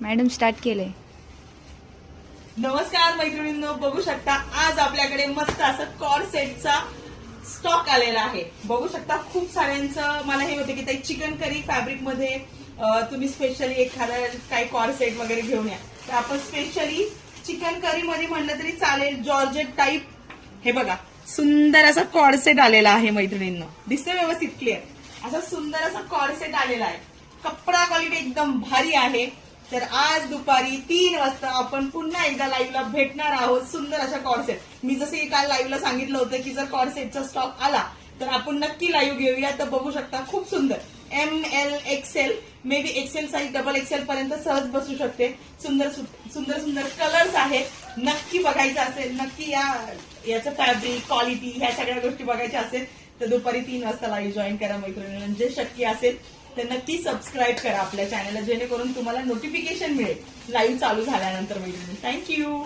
Madam start केले. नमस्कार मैत्रिणींनो, बघू शकता आज आपल्याकडे मस्त असं कॉर्ड सेटचा स्टॉक आलेला आहे. बघू शकता खूप साऱ्यांचं मला हे होते की ताई चिकन करी फॅब्रिक मध्ये तुम्ही स्पेशली एखादा काही कॉर्ड सेट वगैरे घेऊन या. तर आपण स्पेशली चिकन करी मध्ये म्हणलं तरी चालेल, जॉर्जेट टाईप. हे बघा सुंदर असा कॉर्ड सेट आलेला आहे मैत्रिणींनो, दिसतोय व्यवस्थित क्लिअर. असा सुंदर असा कॉर्ड सेट आलेला आहे. कपडा क्वालिटी एकदम भारी आहे. तर आज दुपारी 3 वाजता आपण पुन्हा एकदा लाईव्हला भेटणार आहोत सुंदर अशा कॉर्सेट. मी जसे काल लाईव्हला सांगितलं होतं की जर कॉर्सेटचा स्टॉक आला तर आपण नक्की लाईव्ह घेऊया. तर बघू शकता खूप सुंदर ML XL may be XL size double XL पर्यंत सहज बसू शकते. सुंदर सुंदर सुंदर कलर्स आहेत. नक्की बघायचं असेल, नक्की याचं फॅब्रिक क्वालिटी ह्या सगळ्या गोष्टी बघायच्या असेल तर दुपारी 3 वाजता लाईव्ह जॉईन करा मैत्रिणींना. जे शक्य असेल तर नक्की सबस्क्राईब करा आपल्या चॅनलला, जेणेकरून तुम्हाला नोटिफिकेशन मिळेल लाईव्ह चालू झाल्यानंतर. मैत्रिणी थँक्यू.